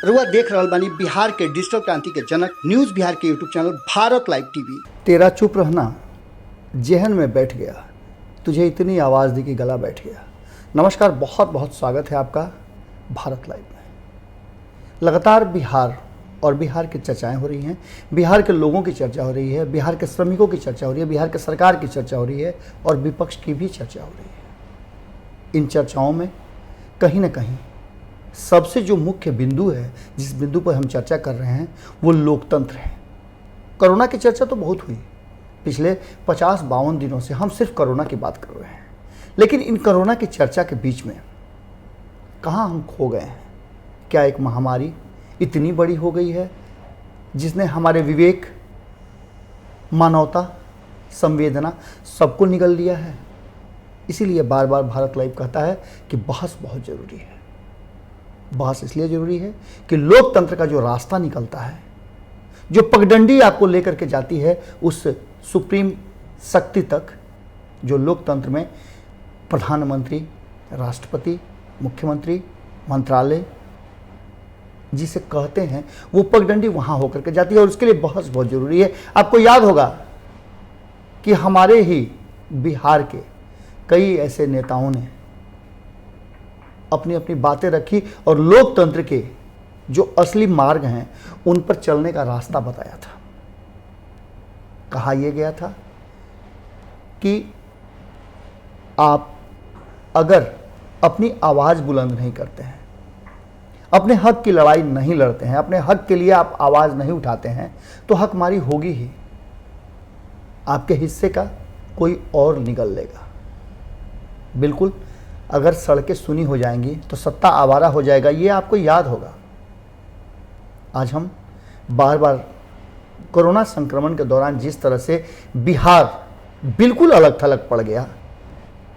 रुआ देख रहल बानी बिहार के डिजिटल क्रांति के जनक न्यूज बिहार के YouTube channel Bharat live TV. तेरा चुप रहना जहन में बैठ गया, तुझे इतनी आवाज़ दी कि गला बैठ गया। नमस्कार, बहुत बहुत स्वागत है आपका भारत लाइव में। लगातार बिहार और बिहार की चर्चाएं हो रही हैं, बिहार के लोगों की चर्चा हो रही है, बिहार के श्रमिकों की चर्चा हो रही है, बिहार के सरकार की चर्चा हो रही है और विपक्ष की भी चर्चा हो रही है। इन चर्चाओं में कहीं ना कहीं सबसे जो मुख्य बिंदु है, जिस बिंदु पर हम चर्चा कर रहे हैं, वो लोकतंत्र है। कोरोना की चर्चा तो बहुत हुई, पिछले 50-52 दिनों से हम सिर्फ कोरोना की बात कर रहे हैं, लेकिन इन कोरोना की चर्चा के बीच में कहाँ हम खो गए हैं? क्या एक महामारी इतनी बड़ी हो गई है जिसने हमारे विवेक, मानवता, संवेदना सबको निगल लिया है? इसीलिए बार बार भारत लाइव कहता है कि बहस बहुत ज़रूरी है। बहस इसलिए ज़रूरी है कि लोकतंत्र का जो रास्ता निकलता है, जो पगडंडी आपको लेकर के जाती है उस सुप्रीम शक्ति तक, जो लोकतंत्र में प्रधानमंत्री, राष्ट्रपति, मुख्यमंत्री, मंत्रालय जिसे कहते हैं, वो पगडंडी वहाँ होकर के जाती है और उसके लिए बहस बहुत ज़रूरी है। आपको याद होगा कि हमारे ही बिहार के कई ऐसे नेताओं ने अपनी अपनी बातें रखी और लोकतंत्र के जो असली मार्ग हैं उन पर चलने का रास्ता बताया था। कहा यह गया था कि आप अगर अपनी आवाज़ बुलंद नहीं करते हैं, अपने हक की लड़ाई नहीं लड़ते हैं, अपने हक के लिए आप आवाज़ नहीं उठाते हैं, तो हकमारी होगी ही, आपके हिस्से का कोई और निगल लेगा। बिल्कुल, अगर सड़कें सुनी हो जाएंगी तो सत्ता आवारा हो जाएगा, ये आपको याद होगा। आज हम बार बार कोरोना संक्रमण के दौरान जिस तरह से बिहार बिल्कुल अलग थलग पड़ गया,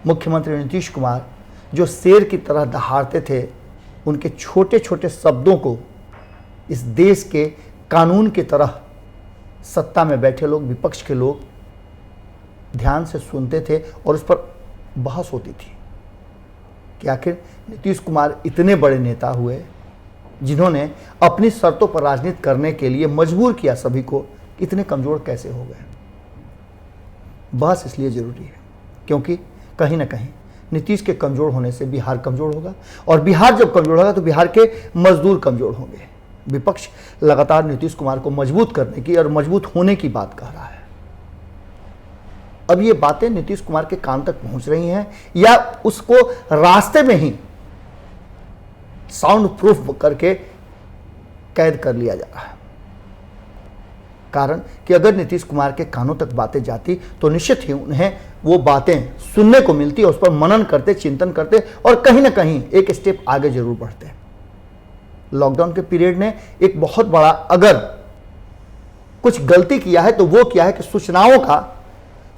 मुख्यमंत्री नीतीश कुमार जो शेर की तरह दहाड़ते थे, उनके छोटे छोटे शब्दों को इस देश के कानून की तरह सत्ता में बैठे लोग, विपक्ष के लोग ध्यान से सुनते थे और उस पर बहस होती थी कि आखिर नीतीश कुमार इतने बड़े नेता हुए जिन्होंने अपनी शर्तों पर राजनीति करने के लिए मजबूर किया सभी को, इतने कमज़ोर कैसे हो गए? बहस इसलिए ज़रूरी है क्योंकि कहीं ना कहीं नीतीश के कमज़ोर होने से बिहार कमज़ोर होगा और बिहार जब कमज़ोर होगा तो बिहार के मजदूर कमज़ोर होंगे। विपक्ष लगातार नीतीश कुमार को मजबूत करने की और मजबूत होने की बात कह रहा है। अब ये बातें नीतीश कुमार के कान तक पहुंच रही हैं या उसको रास्ते में ही साउंड प्रूफ करके कैद कर लिया जा रहा है? कारण कि अगर नीतीश कुमार के कानों तक बातें जाती तो निश्चित ही उन्हें वो बातें सुनने को मिलती और उस पर मनन करते, चिंतन करते और कहीं ना कहीं एक स्टेप आगे जरूर बढ़ते। लॉकडाउन के पीरियड ने एक बहुत बड़ा अगर कुछ गलती किया है तो वो किया है कि सूचनाओं का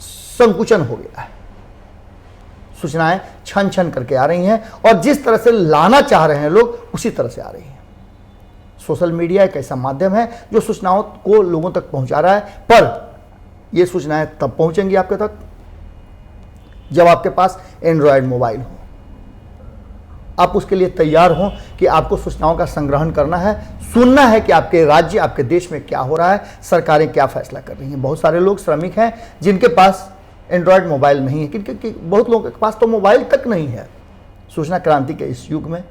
संकुचन हो गया है। सूचनाएं छन छन करके आ रही हैं और जिस तरह से लाना चाह रहे हैं लोग उसी तरह से आ रही हैं। सोशल मीडिया एक ऐसा माध्यम है जो सूचनाओं को लोगों तक पहुंचा रहा है, पर ये सूचनाएं तब पहुंचेंगी आपके तक जब आपके पास एंड्रॉयड मोबाइल हो, आप उसके लिए तैयार हों कि आपको सूचनाओं का संग्रहण करना है, सुनना है कि आपके राज्य, आपके देश में क्या हो रहा है, सरकारें क्या फैसला कर रही हैं। बहुत सारे लोग श्रमिक हैं जिनके पास एंड्रॉयड मोबाइल नहीं है, क्योंकि बहुत लोगों के पास तो मोबाइल तक नहीं है। सूचना क्रांति के इस युग में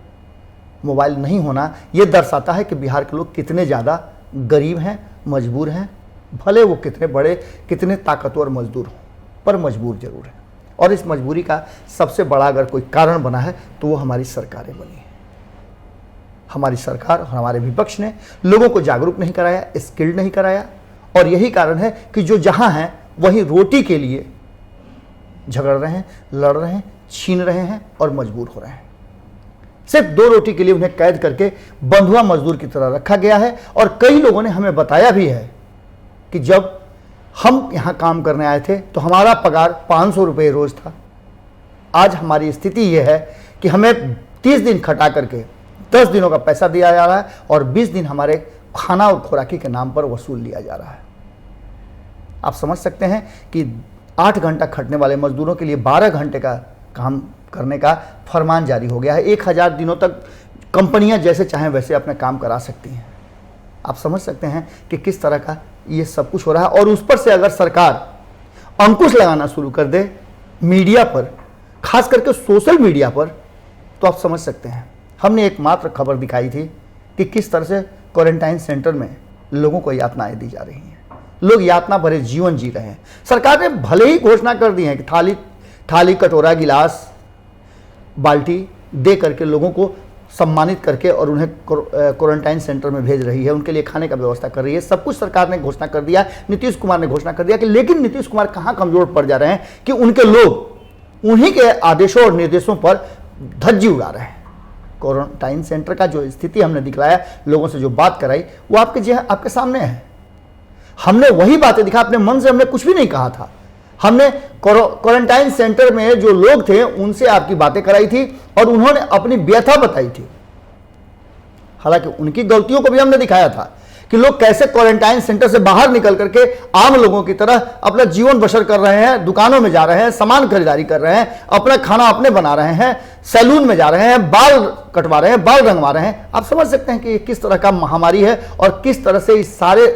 मोबाइल नहीं होना ये दर्शाता है कि बिहार के लोग कितने ज़्यादा गरीब हैं, मजबूर हैं। भले वो कितने बड़े, कितने ताकतवर मजदूर हों, पर मजबूर जरूर है। और इस मजबूरी का सबसे बड़ा अगर कोई कारण बना है तो वो हमारी सरकारें बनी है। हमारी सरकार और हमारे विपक्ष ने लोगों को जागरूक नहीं कराया, स्किल्ड नहीं कराया, और यही कारण है कि जो जहां हैं वहीं रोटी के लिए झगड़ रहे हैं, लड़ रहे हैं, छीन रहे हैं और मजबूर हो रहे हैं। सिर्फ 2 रोटी के लिए उन्हें कैद करके बंधुआ मजदूर की तरह रखा गया है। और कई लोगों ने हमें बताया भी है कि जब हम यहाँ काम करने आए थे तो हमारा पगार 500 रुपये रोज था। आज हमारी स्थिति यह है कि हमें 30 दिन खटा करके 10 दिनों का पैसा दिया जा रहा है और 20 दिन हमारे खाना और खुराकी के नाम पर वसूल लिया जा रहा है। आप समझ सकते हैं कि 8 घंटा खटने वाले मजदूरों के लिए 12 घंटे का काम करने का फरमान जारी हो गया है। 1000 दिनों तक कंपनियां जैसे चाहें वैसे अपना काम करा सकती हैं। आप समझ सकते हैं कि किस तरह का ये सब कुछ हो रहा है। और उस पर से अगर सरकार अंकुश लगाना शुरू कर दे मीडिया पर, खास करके सोशल मीडिया पर, तो आप समझ सकते हैं। हमने एकमात्र खबर दिखाई थी कि किस तरह से क्वारंटाइन सेंटर में लोगों को यातनाएं दी जा रही हैं, लोग यातना भरे जीवन जी रहे हैं। सरकार ने भले ही घोषणा कर दी है कि थाली कटोरा गिलास बाल्टी दे करके लोगों को सम्मानित करके और उन्हें क्वारंटाइन सेंटर में भेज रही है, उनके लिए खाने का व्यवस्था कर रही है, सब कुछ सरकार ने घोषणा कर दिया, नीतीश कुमार ने घोषणा कर दिया कि लेकिन नीतीश कुमार कहाँ कमजोर पड़ जा रहे हैं कि उनके लोग उन्हीं के आदेशों और निर्देशों पर धज्जी उड़ा रहे हैं। क्वारंटाइन सेंटर का जो स्थिति हमने दिखलाया, लोगों से जो बात कराई, वो आपके सामने है। हमने वही बातें दिखा, अपने मन से हमने कुछ भी नहीं कहा था। हमने क्वारंटाइन सेंटर में जो लोग थे उनसे आपकी बातें कराई थी और उन्होंने अपनी व्यथा बताई थी। हालांकि उनकी गलतियों को भी हमने दिखाया था कि लोग कैसे क्वारंटाइन सेंटर से बाहर निकल करके आम लोगों की तरह अपना जीवन बसर कर रहे हैं, दुकानों में जा रहे हैं, सामान खरीदारी कर रहे हैं, अपना खाना अपने बना रहे हैं, सैलून में जा रहे हैं, बाल कटवा रहे हैं, बाल रंगवा रहे हैं। आप समझ सकते हैं कि किस तरह का महामारी है और किस तरह से इस सारे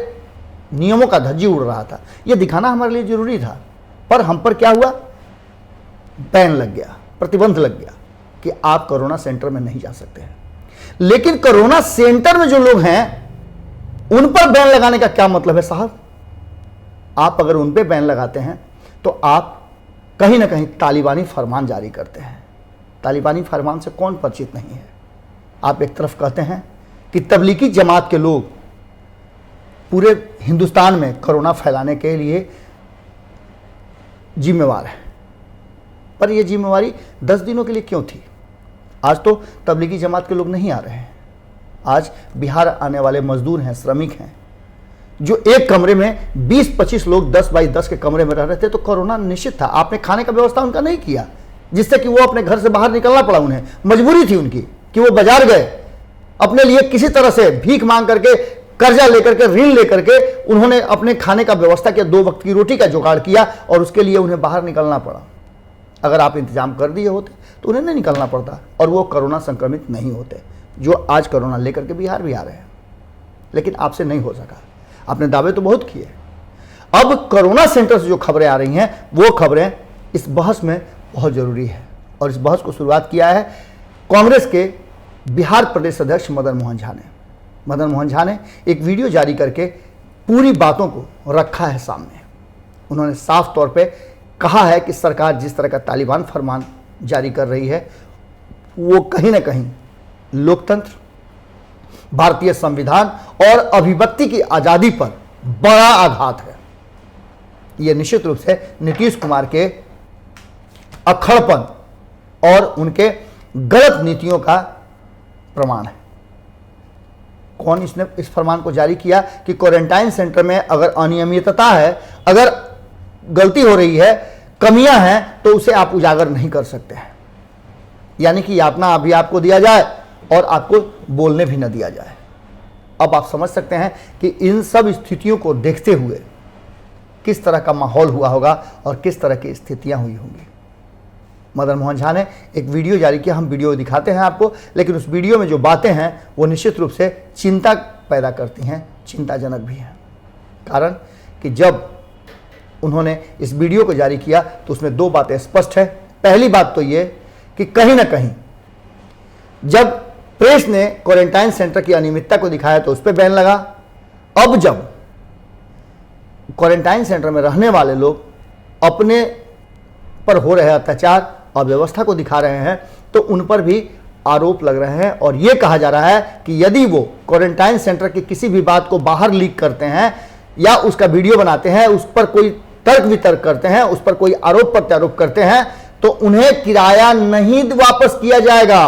नियमों का धज्जी उड़ रहा था। यह दिखाना हमारे लिए जरूरी था। पर हम पर क्या हुआ? बैन लग गया, प्रतिबंध लग गया कि आप कोरोना सेंटर में नहीं जा सकते हैं। लेकिन कोरोना सेंटर में जो लोग हैं उन पर बैन लगाने का क्या मतलब है साहब? आप अगर उन पर बैन लगाते हैं तो आप कहीं ना कहीं तालिबानी फरमान जारी करते हैं। तालिबानी फरमान से कौन परिचित नहीं है? आप एक तरफ कहते हैं कि तबलीगी जमात के लोग पूरे हिंदुस्तान में कोरोना फैलाने के लिए जिम्मेवार है, पर यह जिम्मेवारी 10 दिनों के लिए क्यों थी? आज तो तबलीगी जमात के लोग नहीं आ रहे हैं। आज बिहार आने वाले मजदूर हैं, श्रमिक हैं, जो एक कमरे में 20-25 लोग 10 बाई 10 के कमरे में रह रहे थे, तो कोरोना निश्चित था। आपने खाने का व्यवस्था उनका नहीं किया, जिससे कि वो अपने घर से बाहर निकलना पड़ा। उन्हें मजबूरी थी उनकी कि वो बाजार गए, अपने लिए किसी तरह से भीख मांग करके, कर्जा लेकर के, ऋण लेकर के उन्होंने अपने खाने का व्यवस्था किया, 2 वक्त की रोटी का जुगाड़ किया और उसके लिए उन्हें बाहर निकलना पड़ा। अगर आप इंतजाम कर दिए होते तो उन्हें नहीं निकलना पड़ता और वो कोरोना संक्रमित नहीं होते, जो आज कोरोना लेकर के बिहार भी आ रहे हैं। लेकिन आपसे नहीं हो सका। आपने दावे तो बहुत किए। अब कोरोना सेंटर से जो खबरें आ रही हैं, वो खबरें इस बहस में बहुत जरूरी है। और इस बहस को शुरुआत किया है कांग्रेस के बिहार प्रदेश अध्यक्ष मदन मोहन झा ने। मदन मोहन झा ने एक वीडियो जारी करके पूरी बातों को रखा है सामने। उन्होंने साफ तौर पे कहा है कि सरकार जिस तरह का तालिबान फरमान जारी कर रही है, वो कहीं ना कहीं लोकतंत्र, भारतीय संविधान और अभिव्यक्ति की आज़ादी पर बड़ा आघात है। यह निश्चित रूप से नीतीश कुमार के अक्खड़पन और उनके गलत नीतियों का प्रमाण है। कौन इसने इस फरमान को जारी किया कि क्वारंटाइन सेंटर में अगर अनियमितता है, अगर गलती हो रही है, कमियां हैं, तो उसे आप उजागर नहीं कर सकते हैं। यानी कि यातना अभी आपको दिया जाए और आपको बोलने भी न दिया जाए। अब आप समझ सकते हैं कि इन सब स्थितियों को देखते हुए किस तरह का माहौल हुआ होगा और किस तरह की स्थितियां हुई होंगी। मदन मोहन झा ने एक वीडियो जारी किया, हम वीडियो दिखाते हैं आपको, लेकिन उस वीडियो में जो बातें हैं वो निश्चित रूप से चिंता पैदा करती हैं, चिंताजनक भी हैं। कारण कि जब उन्होंने इस वीडियो को जारी किया तो उसमें 2 बातें स्पष्ट है। पहली बात तो ये कि कहीं ना कहीं जब प्रेस ने क्वारंटाइन सेंटर की अनियमितता को दिखाया तो उस पर बैन लगा। अब जब क्वारंटाइन सेंटर में रहने वाले लोग अपने पर हो रहे अत्याचार, अव्यवस्था को दिखा रहे हैं, तो उन पर भी आरोप लग रहे हैं और यह कहा जा रहा है कि यदि वो क्वारंटाइन सेंटर की किसी भी बात को बाहर लीक करते हैं या उसका वीडियो बनाते हैं, उस पर कोई तर्क वितर्क करते हैं, उस पर कोई आरोप प्रत्यारोप करते हैं, तो उन्हें किराया नहीं वापस किया जाएगा।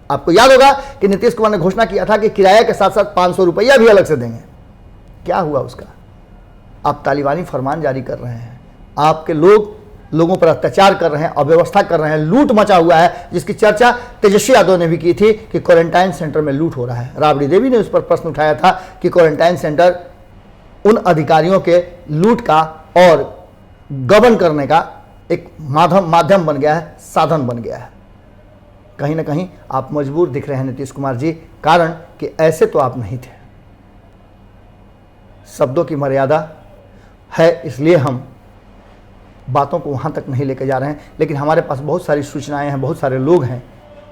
आपको याद होगा कि नीतीश कुमार ने घोषणा किया था कि किराया के साथ साथ 500 रुपया भी अलग से देंगे। क्या हुआ उसका? आप तालिबानी फरमान जारी कर रहे हैं, आपके लोगों पर अत्याचार कर रहे हैं, अव्यवस्था कर रहे हैं, लूट मचा हुआ है, जिसकी चर्चा तेजस्वी यादव ने भी की थी कि क्वारंटाइन सेंटर में लूट हो रहा है। राबड़ी देवी ने उस पर प्रश्न उठाया था कि क्वारंटाइन सेंटर उन अधिकारियों के लूट का और गबन करने का एक माध्यम बन गया है, साधन बन गया है। कहीं ना कहीं आप मजबूर दिख रहे हैं नीतीश कुमार जी, कारण कि ऐसे तो आप नहीं थे। शब्दों की मर्यादा है, इसलिए हम बातों को वहाँ तक नहीं लेके जा रहे हैं, लेकिन हमारे पास बहुत सारी सूचनाएं हैं, बहुत सारे लोग हैं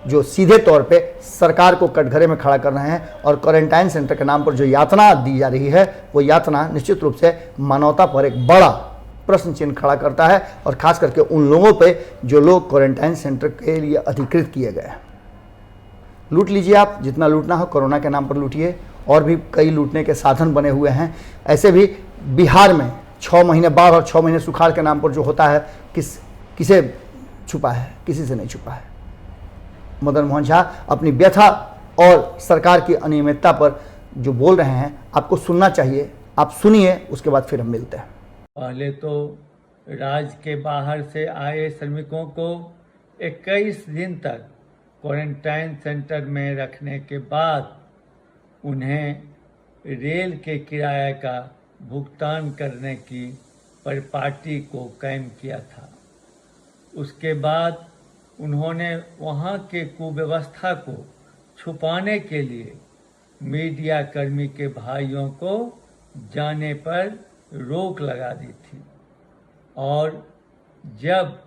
जो सीधे तौर पे सरकार को कटघरे में खड़ा कर रहे हैं और क्वारंटाइन सेंटर के नाम पर जो यातना दी जा रही है वो यातना निश्चित रूप से मानवता पर एक बड़ा प्रश्न चिन्ह खड़ा करता है, और खास करके उन लोगों पे जो लोग क्वारंटाइन सेंटर के लिए अधिकृत किए गए हैं। लूट लीजिए, आप जितना लूटना हो कोरोना के नाम पर लूटिए, और भी कई लूटने के साधन बने हुए हैं। ऐसे भी बिहार में 6 महीने बाढ़ और 6 महीने सुखाड़ के नाम पर जो होता है, किसे छुपा है? किसी से नहीं छुपा है। मदन मोहन झा अपनी व्यथा और सरकार की अनियमितता पर जो बोल रहे हैं, आपको सुनना चाहिए। आप सुनिए, उसके बाद फिर हम मिलते हैं। पहले तो राज्य के बाहर से आए श्रमिकों को 21 दिन तक क्वारंटाइन सेंटर में रखने के बाद उन्हें रेल के किराए का भुगतान करने की परिपाटी को कायम किया था। उसके बाद उन्होंने वहाँ के कुव्यवस्था को छुपाने के लिए मीडिया कर्मी के भाइयों को जाने पर रोक लगा दी थी, और जब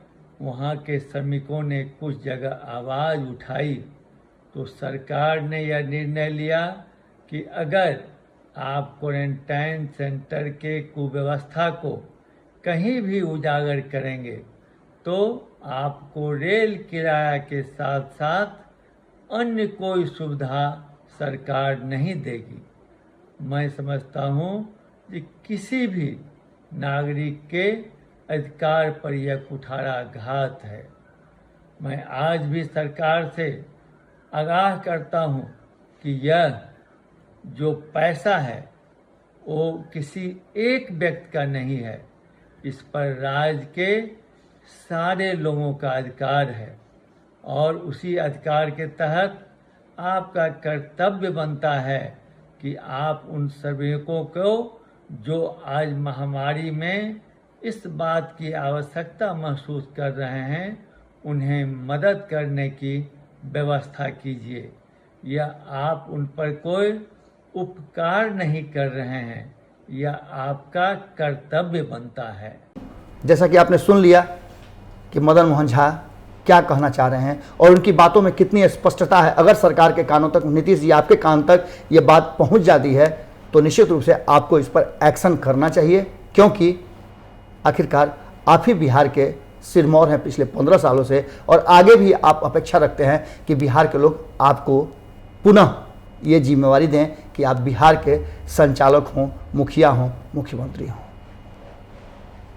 वहाँ के श्रमिकों ने कुछ जगह आवाज़ उठाई तो सरकार ने यह निर्णय लिया कि अगर आप क्वारंटाइन सेंटर के कुव्यवस्था को कहीं भी उजागर करेंगे तो आपको रेल किराया के साथ साथ अन्य कोई सुविधा सरकार नहीं देगी। मैं समझता हूँ कि किसी भी नागरिक के अधिकार पर यह कुठाराघात है। मैं आज भी सरकार से आगाह करता हूँ कि यह जो पैसा है वो किसी एक व्यक्ति का नहीं है, इस पर राज्य के सारे लोगों का अधिकार है, और उसी अधिकार के तहत आपका कर्तव्य बनता है कि आप उन श्रमिकों को जो आज महामारी में इस बात की आवश्यकता महसूस कर रहे हैं, उन्हें मदद करने की व्यवस्था कीजिए। यह आप उन पर कोई उपकार नहीं कर रहे हैं, यह आपका कर्तव्य बनता है। जैसा कि आपने सुन लिया कि मदन मोहन झा क्या कहना चाह रहे हैं और उनकी बातों में कितनी स्पष्टता है। अगर सरकार के कानों तक, नीतीश जी आपके कान तक ये बात पहुंच जाती है तो निश्चित रूप से आपको इस पर एक्शन करना चाहिए, क्योंकि आखिरकार आप ही बिहार के सिरमौर हैं पिछले 15 सालों से, और आगे भी आप अपेक्षा रखते हैं कि बिहार के लोग आपको पुनः ये जिम्मेवारी दें कि आप बिहार के संचालक हों, मुखिया हों, मुख्यमंत्री हों।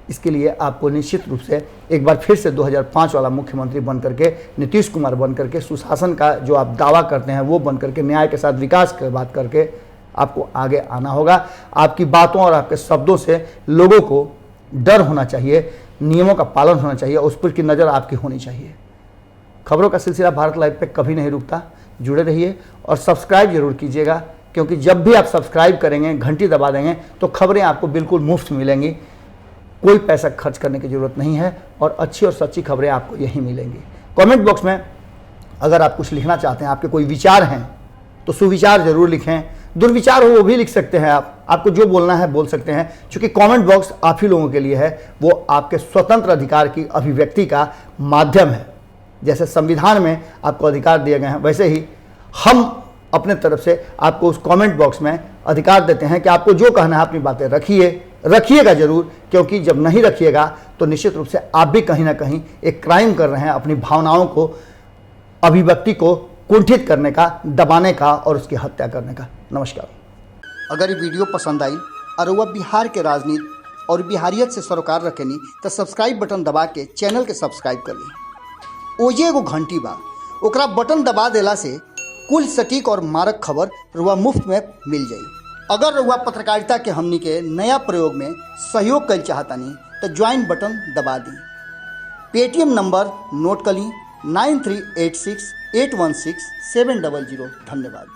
इसके लिए आपको निश्चित रूप से एक बार फिर से 2005 वाला मुख्यमंत्री बन करके, नीतीश कुमार बन करके, सुशासन का जो आप दावा करते हैं वो बन करके, न्याय के साथ विकास की बात करके आपको आगे आना होगा। आपकी बातों और आपके शब्दों से लोगों को डर होना चाहिए, नियमों का पालन होना चाहिए, उस पर की नज़र आपकी होनी चाहिए। खबरों का सिलसिला भारत लाइव पे कभी नहीं रुकता, जुड़े रहिए और सब्सक्राइब जरूर कीजिएगा, क्योंकि जब भी आप सब्सक्राइब करेंगे, घंटी दबा देंगे तो खबरें आपको बिल्कुल मुफ्त मिलेंगी। कोई पैसा खर्च करने की ज़रूरत नहीं है और अच्छी और सच्ची खबरें आपको यहीं मिलेंगी। कमेंट बॉक्स में अगर आप कुछ लिखना चाहते हैं, आपके कोई विचार हैं तो सुविचार जरूर लिखें, दुर्विचार हो वो भी लिख सकते हैं। आपको जो बोलना है बोल सकते हैं, क्योंकि कमेंट बॉक्स आप ही लोगों के लिए है, वो आपके स्वतंत्र अधिकार की अभिव्यक्ति का माध्यम है। जैसे संविधान में आपको अधिकार दिए गए हैं, वैसे ही हम अपने तरफ से आपको उस कमेंट बॉक्स में अधिकार देते हैं कि आपको जो कहना है अपनी बातें रखिएगा जरूर, क्योंकि जब नहीं रखिएगा तो निश्चित रूप से आप भी कहीं ना कहीं एक क्राइम कर रहे हैं, अपनी भावनाओं को, अभिव्यक्ति को कुंठित करने का, दबाने का और उसकी हत्या करने का। नमस्कार। अगर ये वीडियो पसंद आई और वह बिहार के राजनीति और बिहारियत से सरोकार रखेनी तो सब्सक्राइब बटन दबा के चैनल के सब्सक्राइब कर ली। ओजे एगो घंटी बा, ओकरा बटन दबा देला से कुल सटीक और मारक खबर रुआ मुफ्त में मिल जाई। अगर रुआ पत्रकारिता के हमनी के नया प्रयोग में सहयोग कर चाहतानी तो ज्वाइन बटन दबा दी। पेटीएम नंबर नोट कर ली 9386816700। धन्यवाद।